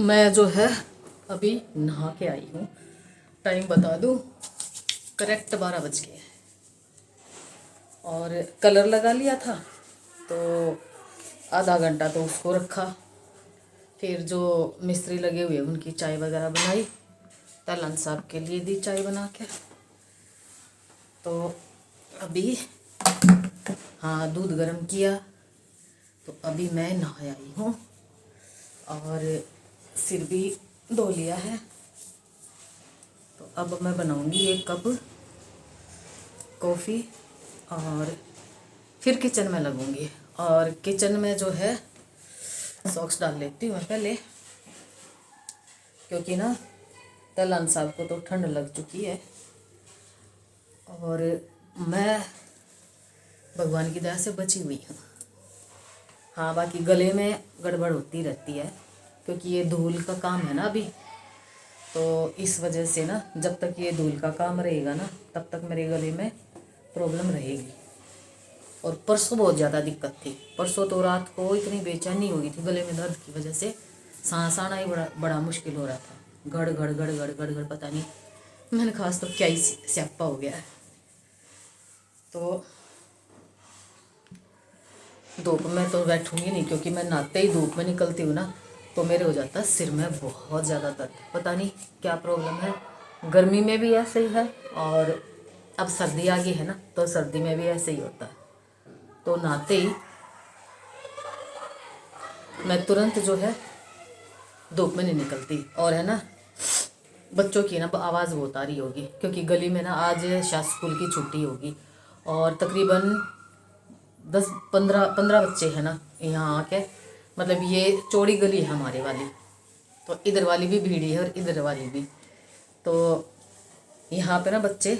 मैं जो है अभी नहा के आई हूँ। टाइम बता दूँ, करेक्ट 12 बज गए और कलर लगा लिया था तो आधा घंटा तो उसको रखा। फिर जो मिस्त्री लगे हुए उनकी चाय वगैरह बनाई, तलन साहब के लिए दी चाय बना के। तो अभी हाँ दूध गर्म किया तो अभी मैं नहा आई हूँ और सिर भी धो लिया है। तो अब मैं बनाऊंगी 1 कप कॉफ़ी और फिर किचन में लगूंगी। और किचन में जो है सॉक्स डाल लेती हूँ मैं पहले, क्योंकि ना तलन साहब को तो ठंड लग चुकी है और मैं भगवान की दया से बची हुई हूँ। हाँ बाकी गले में गड़बड़ होती रहती है क्योंकि ये धूल का काम है ना अभी, तो इस वजह से ना जब तक ये धूल का काम रहेगा ना तब तक मेरे गले में प्रॉब्लम रहेगी। और परसों बहुत ज़्यादा दिक्कत थी। परसों तो रात को इतनी बेचैनी हो गई थी गले में दर्द की वजह से, सांस आना ही बड़ा मुश्किल हो रहा था। गड़ गड़ गड़ गड़ गड़ गड़ पता नहीं मैंने खास तो क्या ही स्यापा हो गया है। तो धूप में तो बैठूंगी नहीं क्योंकि मैं नहाते ही धूप में निकलती हूँ ना तो मेरे हो जाता है सिर में बहुत ज़्यादा दर्द। पता नहीं क्या प्रॉब्लम है, गर्मी में भी ऐसे ही है और अब सर्दी आ गई है ना तो सर्दी में भी ऐसे ही होता है। तो नहाते ही मैं तुरंत जो है धूप में नहीं निकलती। और है ना बच्चों की ना आवाज़ बहुत आ रही होगी क्योंकि गली में ना आज शायद स्कूल की छुट्टी होगी और तकरीबन 10-15 बच्चे हैं ना यहाँ आके, मतलब ये चौड़ी गली है हमारे वाली, तो इधर वाली भी भीड़ी है और इधर वाली भी। तो यहाँ पे ना बच्चे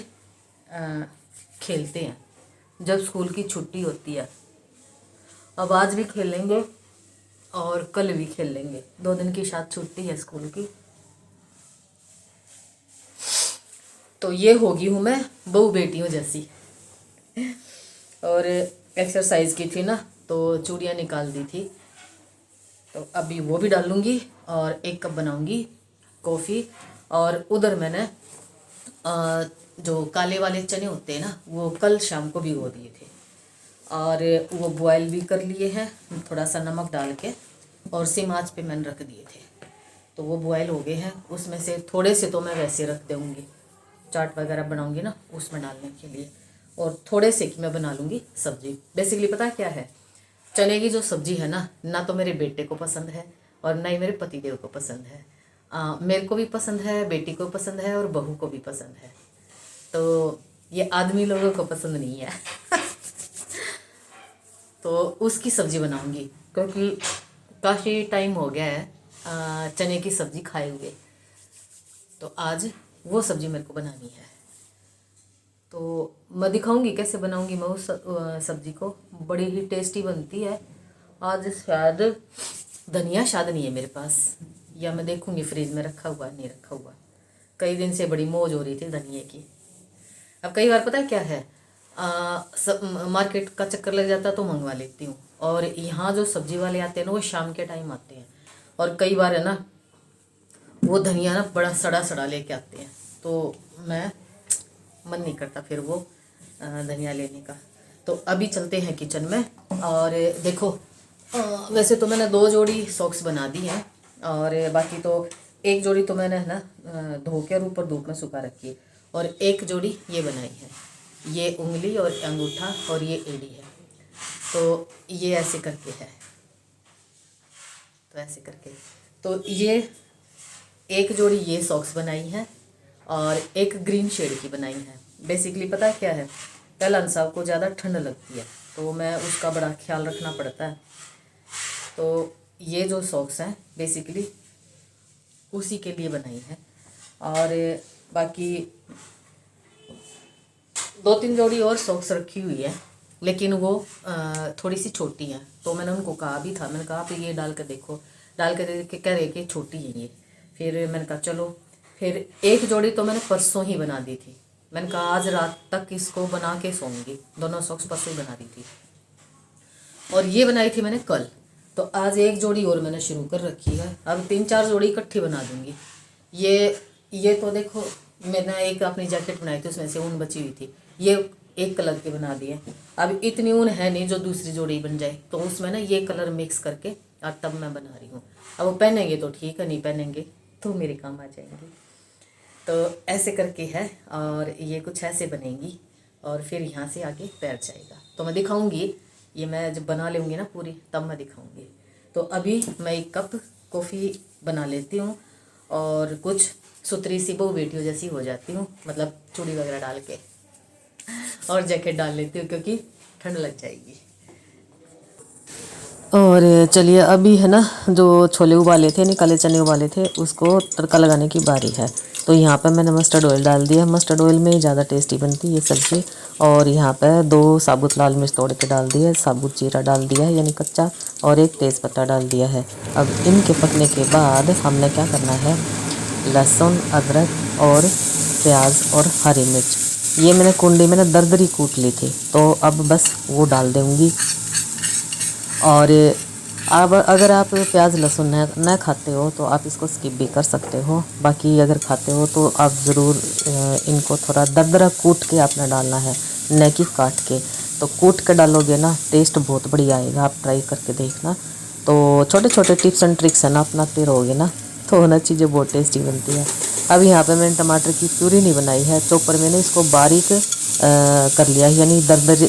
खेलते हैं जब स्कूल की छुट्टी होती है। अब आज भी खेलेंगे और कल भी खेल लेंगे, 2 दिन की शायद छुट्टी है स्कूल की। तो ये होगी हूँ मैं बहू बेटियों जैसी। और एक्सरसाइज की थी ना तो चूड़ियाँ निकाल दी थी तो अभी वो भी डालूंगी और 1 कप बनाऊंगी कॉफ़ी। और उधर मैंने जो काले वाले चने होते हैं ना वो कल शाम को भिगो दिए थे और वो बॉयल भी कर लिए हैं थोड़ा सा नमक डाल के और सिम आंच पे मैंने रख दिए थे। तो वो बॉयल हो गए हैं, उसमें से थोड़े से तो मैं वैसे रख दूँगी, चाट वगैरह बनाऊंगी ना उसमें डालने के लिए, और थोड़े से कि मैं बना लूँगी सब्जी। बेसिकली पता क्या है, चने की जो सब्जी है ना तो मेरे बेटे को पसंद है और ना ही मेरे पतिदेव को पसंद है। मेरे को भी पसंद है, बेटी को पसंद है और बहू को भी पसंद है। तो ये आदमी लोगों को पसंद नहीं है। तो उसकी सब्जी बनाऊंगी क्योंकि काफ़ी टाइम हो गया है चने की सब्जी खाए हुए, तो आज वो सब्जी मेरे को बनानी है। तो मैं दिखाऊंगी कैसे बनाऊंगी मैं उस सब्जी को, बड़ी ही टेस्टी बनती है। आज शायद धनिया शायद नहीं है मेरे पास, या मैं देखूंगी फ्रिज में रखा हुआ नहीं रखा हुआ। कई दिन से बड़ी मौज हो रही थी धनिए की। अब कई बार पता है क्या है, मार्केट का चक्कर लग जाता तो मंगवा लेती हूँ, और यहाँ जो सब्जी वाले आते हैं ना वो शाम के टाइम आते हैं और कई बार है ना वो धनिया ना बड़ा सड़ा सड़ा लेके आते हैं, तो मैं मन नहीं करता फिर वो धनिया लेने का। तो अभी चलते हैं किचन में और देखो वैसे तो मैंने 2 जोड़ी सॉक्स बना दी हैं और बाकी तो 1 जोड़ी तो मैंने है ना धो के और ऊपर धूप में सुखा रखी है और 1 जोड़ी ये बनाई है, ये उंगली और अंगूठा और ये एड़ी है। तो ये ऐसे करके है, तो ऐसे करके तो ये 1 जोड़ी ये सॉक्स बनाई है और 1 ग्रीन शेड की बनाई है। बेसिकली पता है क्या है, तलन साहब को ज़्यादा ठंड लगती है तो मैं उसका बड़ा ख्याल रखना पड़ता है। तो ये जो सॉक्स हैं बेसिकली उसी के लिए बनाई है। और बाकी 2-3 जोड़ी और सॉक्स रखी हुई है लेकिन वो थोड़ी सी छोटी हैं, तो मैंने उनको कहा भी था, मैंने कहा आप ये डाल कर देखो, डाल कर देख के कह रहे कि छोटी है ये। फिर मैंने कहा चलो, फिर 1 जोड़ी तो मैंने परसों ही बना दी थी। मैंने कहा आज रात तक इसको बना के सोऊंगी, दोनों सॉक्स परसों ही बना दी थी। और ये बनाई थी मैंने कल, तो आज एक जोड़ी और मैंने शुरू कर रखी है, अब 3-4 जोड़ी इकट्ठी बना दूंगी। ये तो देखो, मैंने एक अपनी जैकेट बनाई थी, उसमें से ऊन बची हुई थी, ये एक कलर के बना दिए। अब इतनी ऊन है नहीं जो दूसरी जोड़ी बन जाए, तो उसमें ना ये कलर मिक्स करके और तब मैं बना रही हूँ। अब वो पहनेंगे तो ठीक है, नहीं पहनेंगे तो मेरे काम आ जाएंगे। तो ऐसे करके है, और ये कुछ ऐसे बनेंगी और फिर यहाँ से आगे पैर जाएगा। तो मैं दिखाऊंगी, ये मैं जब बना लूँगी ना पूरी, तब मैं दिखाऊंगी। तो अभी मैं 1 कप कॉफ़ी बना लेती हूँ और कुछ सुतरी सी बहु बेटियों जैसी हो जाती हूँ, मतलब चूड़ी वगैरह डाल के, और जैकेट डाल लेती हूँ क्योंकि ठंड लग जाएगी। और चलिए, अभी है ना, जो छोले उबाले थे, काले चने उबाले थे, उसको तड़का लगाने की बारी है। तो यहाँ पे मैंने मस्टर्ड ऑयल डाल दिया। मस्टर्ड ऑयल में ज़्यादा टेस्टी बनती है ये सब्ज़ी। और यहाँ पे 2 साबुत लाल मिर्च तोड़ के डाल दिया है, साबुत जीरा डाल दिया है यानी कच्चा, और 1 तेज़पत्ता डाल दिया है। अब इनके पकने के बाद हमने क्या करना है, लहसुन, अदरक और प्याज और हरी मिर्च, ये मैंने कुंडी में ना दरदरी कूट ली थी, तो अब बस वो डाल दूँगी। और अब अगर आप प्याज लहसुन न खाते हो तो आप इसको स्किप भी कर सकते हो। बाकी अगर खाते हो तो आप ज़रूर इनको थोड़ा दरदरा कूट के आपने डालना है, न कि काट के। तो कूट के डालोगे ना, टेस्ट बहुत बढ़िया आएगा, आप ट्राई करके देखना। तो छोटे छोटे टिप्स एंड ट्रिक्स है ना, अपनाते रहोगे ना, तो ना चीज़ें बहुत टेस्टी बनती है। अब यहाँ पे मैंने टमाटर की प्यूरी नहीं बनाई है, चॉपर मैंने इसको बारीक कर लिया है, यानी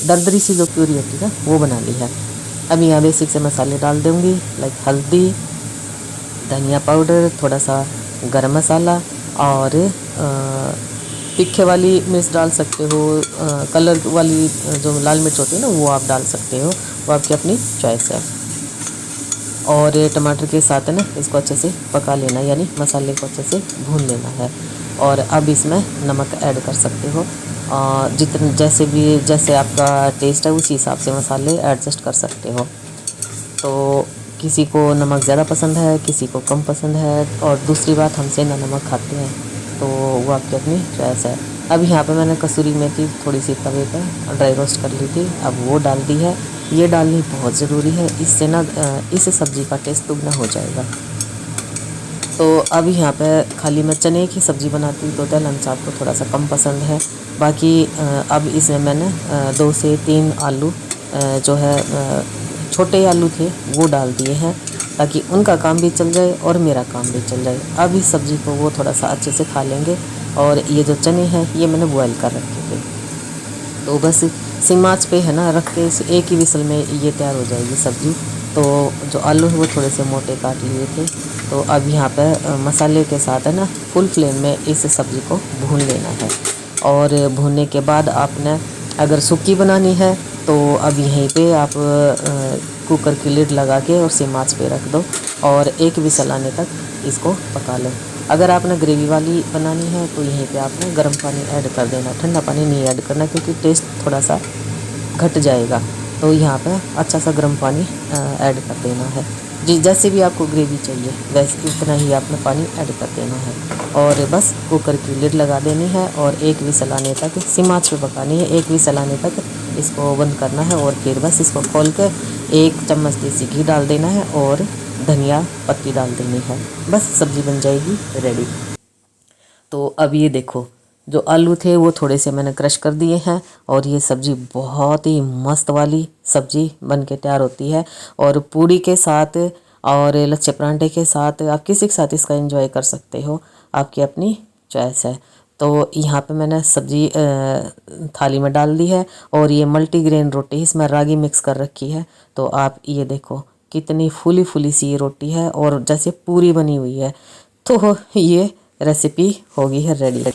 दरदरी सी जो प्यूरी होती है वो बना ली है। अब यहाँ बेसिक से मसाले डाल दूँगी, लाइक हल्दी, धनिया पाउडर, थोड़ा सा गरम मसाला, और तीखे वाली मिर्च डाल सकते हो, कलर वाली जो लाल मिर्च होती है ना वो आप डाल सकते हो, वो आपकी अपनी चॉइस है। और टमाटर के साथ ना इसको अच्छे से पका लेना, यानी मसाले को अच्छे से भून लेना है। और अब इसमें नमक ऐड कर सकते हो, जितने जैसे आपका टेस्ट है उसी हिसाब से मसाले एडजस्ट कर सकते हो। तो किसी को नमक ज़्यादा पसंद है, किसी को कम पसंद है, और दूसरी बात, हमसे ना नमक खाते हैं, तो वो आपकी अपनी चॉइस है। अब यहाँ पे मैंने कसूरी मेथी थोड़ी सी तवे पर ड्राई रोस्ट कर ली थी, अब वो डाल दी है। ये डालनी बहुत ज़रूरी है, इससे ना इस सब्ज़ी का टेस्ट दुगना हो जाएगा। तो अब यहाँ पे खाली मैं चने की सब्ज़ी बनाती हूँ, तो दलहन साहब को थोड़ा सा कम पसंद है। बाकी अब इसमें मैंने 2 से 3 आलू जो है छोटे आलू थे वो डाल दिए हैं, ताकि उनका काम भी चल जाए और मेरा काम भी चल जाए। अब इस सब्ज़ी को वो थोड़ा सा अच्छे से खा लेंगे। और ये जो चने हैं ये मैंने बॉयल कर रखे थे, तो बस सिम आंच पे है ना रख के एक ही विसल में ये तैयार हो जाएगी सब्ज़ी। तो जो आलू है वो थोड़े से मोटे काट लिए थे। तो अब यहाँ पे मसाले के साथ है ना फुल फ्लेम में इस सब्ज़ी को भून लेना है। और भूनने के बाद आपने अगर सूखी बनानी है तो अब यहीं पे आप कुकर की लिड लगा के और सिम आंच पे रख दो और एक विसल आने तक इसको पका लो। अगर आपने ग्रेवी वाली बनानी है तो यहीं पे आपने गर्म पानी ऐड कर देना, ठंडा पानी नहीं ऐड करना क्योंकि टेस्ट थोड़ा सा घट जाएगा। तो यहाँ पे अच्छा सा गर्म पानी ऐड कर देना है। जैसे भी आपको ग्रेवी चाहिए वैसे उतना ही आपने पानी ऐड कर देना है। और बस कुकर की लिड लगा देनी है और एक विसल आने तक सिम आंच पे पकानी है। एक विसल आने तक इसको बंद करना है और फिर बस इसको खोल कर 1 चम्मच देसी घी डाल देना है और धनिया पत्ती डाल देनी है। बस सब्ज़ी बन जाएगी रेडी। तो अब ये देखो, जो आलू थे वो थोड़े से मैंने क्रश कर दिए हैं और ये सब्ज़ी बहुत ही मस्त वाली सब्ज़ी बन के तैयार होती है। और पूड़ी के साथ और लच्छे परांठे के साथ आप किसी के साथ इसका एंजॉय कर सकते हो, आपकी अपनी चॉइस है। तो यहाँ पे मैंने सब्ज़ी थाली में डाल दी है और ये मल्टीग्रेन रोटी इसमें रागी मिक्स कर रखी है। तो आप ये देखो कितनी फूली फूली सी ये रोटी है और जैसे पूरी बनी हुई है। तो ये रेसिपी होगी है रेडी।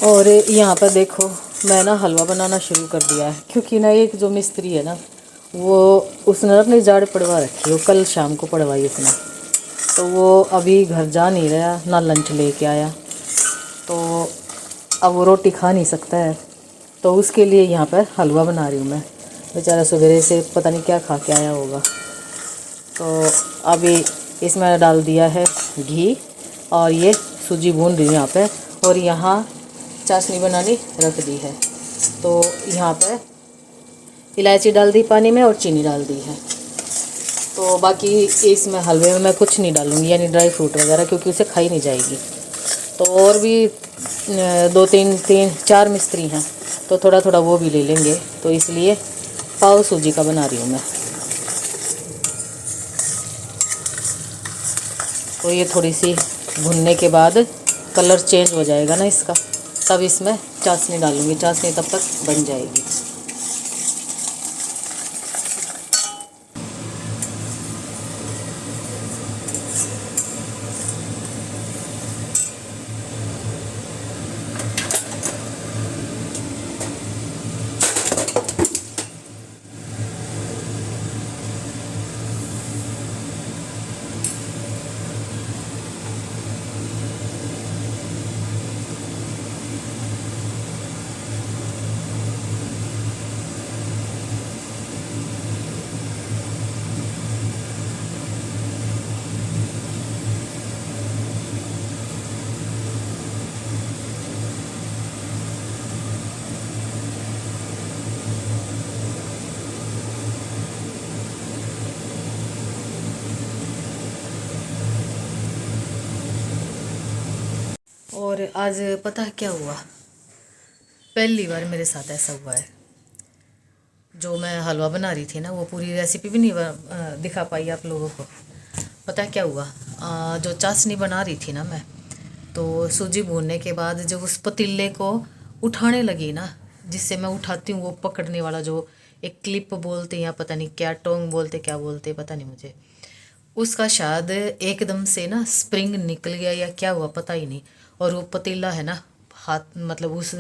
और यहाँ पर देखो मैं ना हलवा बनाना शुरू कर दिया है, क्योंकि ना एक जो मिस्त्री है ना वो उसने अपनी जाड़ पड़वा रखी है, वो कल शाम को पड़वाई उसने। तो वो अभी घर जा नहीं रहा ना, लंच लेके आया, तो अब वो रोटी खा नहीं सकता है। तो उसके लिए यहाँ पर हलवा बना रही हूँ मैं। बेचारा सवेरे से पता नहीं क्या खा के आया होगा। तो अभी इसमें डाल दिया है घी और ये सूजी भून रही हूँ यहाँ पे। और यहाँ चाशनी बनानी रख दी है। तो यहाँ पे इलायची डाल दी पानी में और चीनी डाल दी है। तो बाकी इसमें हलवे में मैं कुछ नहीं डालूँगी, यानी ड्राई फ्रूट वगैरह, क्योंकि उसे खाई नहीं जाएगी। तो और भी दो तीन चार मिस्त्री हैं, तो थोड़ा थोड़ा वो भी ले लेंगे, तो इसलिए पाव सूजी का बना रही हूँ मैं। तो ये थोड़ी सी भुनने के बाद कलर चेंज हो जाएगा ना इसका, तब इसमें चाशनी डालूँगी। चाशनी तब तक बन जाएगी। और आज पता है क्या हुआ, पहली बार मेरे साथ ऐसा हुआ है। जो मैं हलवा बना रही थी ना, वो पूरी रेसिपी भी नहीं दिखा पाई आप लोगों को। पता है क्या हुआ, जो चाशनी बना रही थी ना मैं, तो सूजी भूनने के बाद जब उस पतीले को उठाने लगी ना, जिससे मैं उठाती हूँ, वो पकड़ने वाला जो एक क्लिप बोलते हैं या पता नहीं क्या टोंग बोलते, क्या बोलते पता नहीं मुझे, उसका शायद एकदम से ना स्प्रिंग निकल गया या क्या हुआ पता ही नहीं। और वो पतीला है ना, हाथ मतलब उस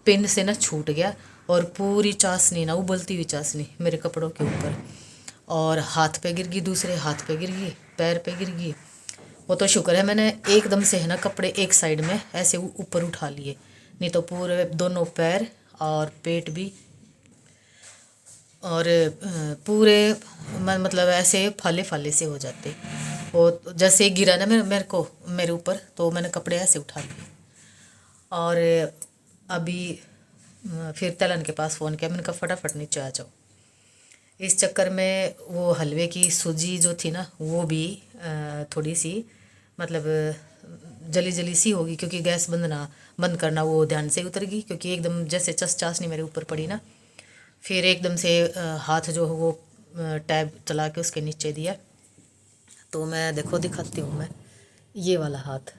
पिन से ना छूट गया, और पूरी चाशनी ना, उबलती हुई चाशनी मेरे कपड़ों के ऊपर, और हाथ पे गिर गई, दूसरे हाथ पे गिर गई, पैर पे गिर गई। वो तो शुक्र है मैंने एकदम से है ना कपड़े एक साइड में ऐसे ऊपर उठा लिए, नहीं तो पूरे दोनों पैर और पेट भी, और पूरे मतलब ऐसे फाले फाले से हो जाते। वो जैसे गिरा ना मेरे ऊपर, तो मैंने कपड़े ऐसे उठा लिए। और अभी फिर तलन के पास फ़ोन किया, मैंने कहा फटाफट नीचे आ जाओ। इस चक्कर में वो हलवे की सूजी जो थी ना, वो भी थोड़ी सी मतलब जली जली सी होगी, क्योंकि गैस बंद करना वो ध्यान से उतर गई, क्योंकि एकदम जैसे चाशनी मेरे ऊपर पड़ी ना, फिर एकदम से हाथ जो है वो टैब चला के उसके नीचे दिया। तो मैं देखो दिखाती हूँ मैं, ये वाला हाथ,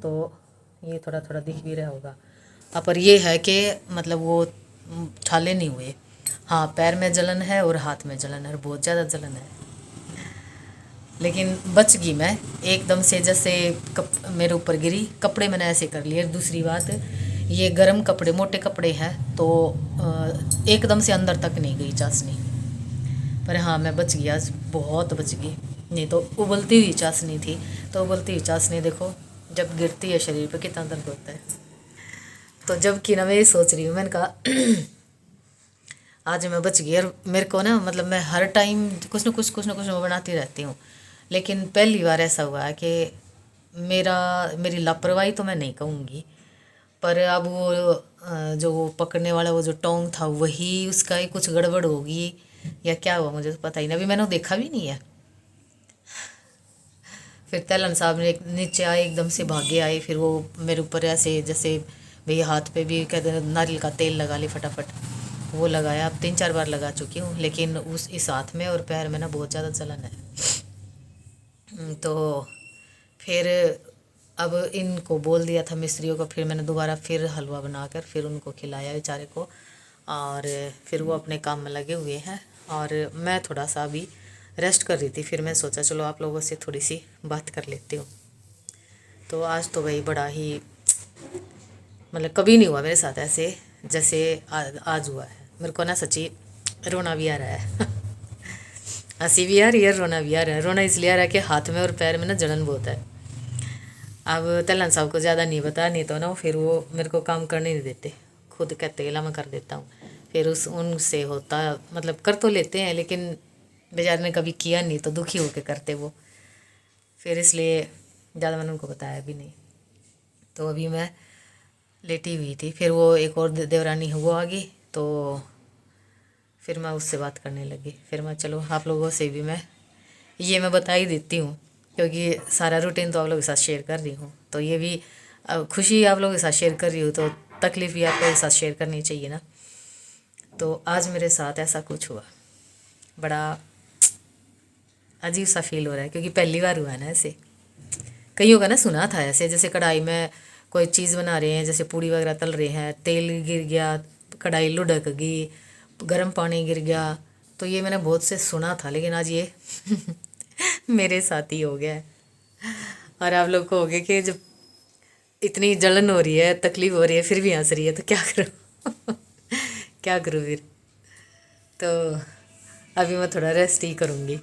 तो ये थोड़ा थोड़ा दिख भी रहा होगा। पर ये है कि मतलब वो छाले नहीं हुए। हाँ, पैर में जलन है और हाथ में जलन है, बहुत ज़्यादा जलन है, लेकिन बच गई मैं एकदम से। जैसे मेरे ऊपर गिरी, कपड़े मैंने ऐसे कर लिए। दूसरी बात, ये गर्म कपड़े, मोटे कपड़े हैं, तो एकदम से अंदर तक नहीं गई चाशनी। पर हाँ, मैं बच गई आज, बहुत बच गई, नहीं तो उबलती हुई चाशनी थी। तो उबलती हुई चाशनी देखो जब गिरती है शरीर पे कितना दर्द होता है। तो जब कि ना मैं ये सोच रही हूँ, मैंने कहा आज मैं बच गई। और मेरे को ना मतलब मैं हर टाइम कुछ ना कुछ मैं बनाती रहती हूँ, लेकिन पहली बार ऐसा हुआ है कि मेरी लापरवाही तो मैं नहीं कहूँगी, पर अब वो जो वो पकड़ने वाला वो जो टोंग था, वही उसका ही कुछ गड़बड़ होगी या क्या हुआ मुझे तो पता ही नहीं। अभी मैंने देखा भी नहीं है। फिर तलन साहब ने नीचे आए, एकदम से भागे आए, फिर वो मेरे ऊपर ऐसे जैसे भाई हाथ पे भी कहते नारियल का तेल लगा ले फटाफट, वो लगाया। अब 3-4 बार लगा चुकी हूँ, लेकिन इस हाथ में और पैर में ना बहुत ज़्यादा जलन है। तो फिर अब इनको बोल दिया था मिस्त्रियों को, फिर मैंने दोबारा फिर हलवा बनाकर फिर उनको खिलाया बेचारे को, और फिर वो अपने काम में लगे हुए हैं, और मैं थोड़ा सा अभी रेस्ट कर रही थी। फिर मैं सोचा चलो आप लोगों से थोड़ी सी बात कर लेती हूँ। तो आज तो भाई बड़ा ही मतलब कभी नहीं हुआ मेरे साथ ऐसे जैसे आज हुआ है। मेरे को ना सच्ची रोना भी आ रहा है हंसी भी आ रही है, रोना भी आ रहा है। रोना इसलिए आ रहा है कि हाथ में और पैर में ना जलन बहुत है। अब तलन साहब को ज़्यादा नहीं बता, नहीं तो ना फिर वो मेरे को काम करने नहीं देते, खुद कहते ला मैं कर देता हूँ। फिर उनसे होता मतलब कर तो लेते हैं, लेकिन बेचारे ने कभी किया नहीं तो दुखी होके करते वो। फिर इसलिए ज़्यादा मैंने उनको बताया भी नहीं। तो अभी मैं लेटी हुई थी, फिर वो एक और देवरानी है वो आ गई, तो फिर मैं उससे बात करने लगी। फिर मैं चलो आप लोगों से भी मैं बता ही देती हूँ, क्योंकि सारा रूटीन तो आप लोगों के साथ शेयर कर रही हूँ, तो ये भी खुशी आप लोगों के साथ शेयर कर रही हूँ, तो तकलीफ़ भी आप लोगों के साथ शेयर करनी चाहिए ना। तो आज मेरे साथ ऐसा कुछ हुआ, बड़ा अजीब सा फील हो रहा है, क्योंकि पहली बार हुआ है ना ऐसे। कईयों का ना सुना था ऐसे, जैसे कढ़ाई में कोई चीज़ बना रहे हैं, जैसे पूड़ी वगैरह तल रहे हैं, तेल गिर गया, कढ़ाई लुढ़क गई, गर्म पानी गिर गया। तो ये मैंने बहुत से सुना था, लेकिन आज ये मेरे साथ ही हो गया है। और आप लोग कहोगे कि जब इतनी जलन हो रही है, तकलीफ हो रही है, फिर भी हंस रही है, तो क्या करूँ क्या करूँ फिर। तो अभी मैं थोड़ा रेस्ट ही करूँगी।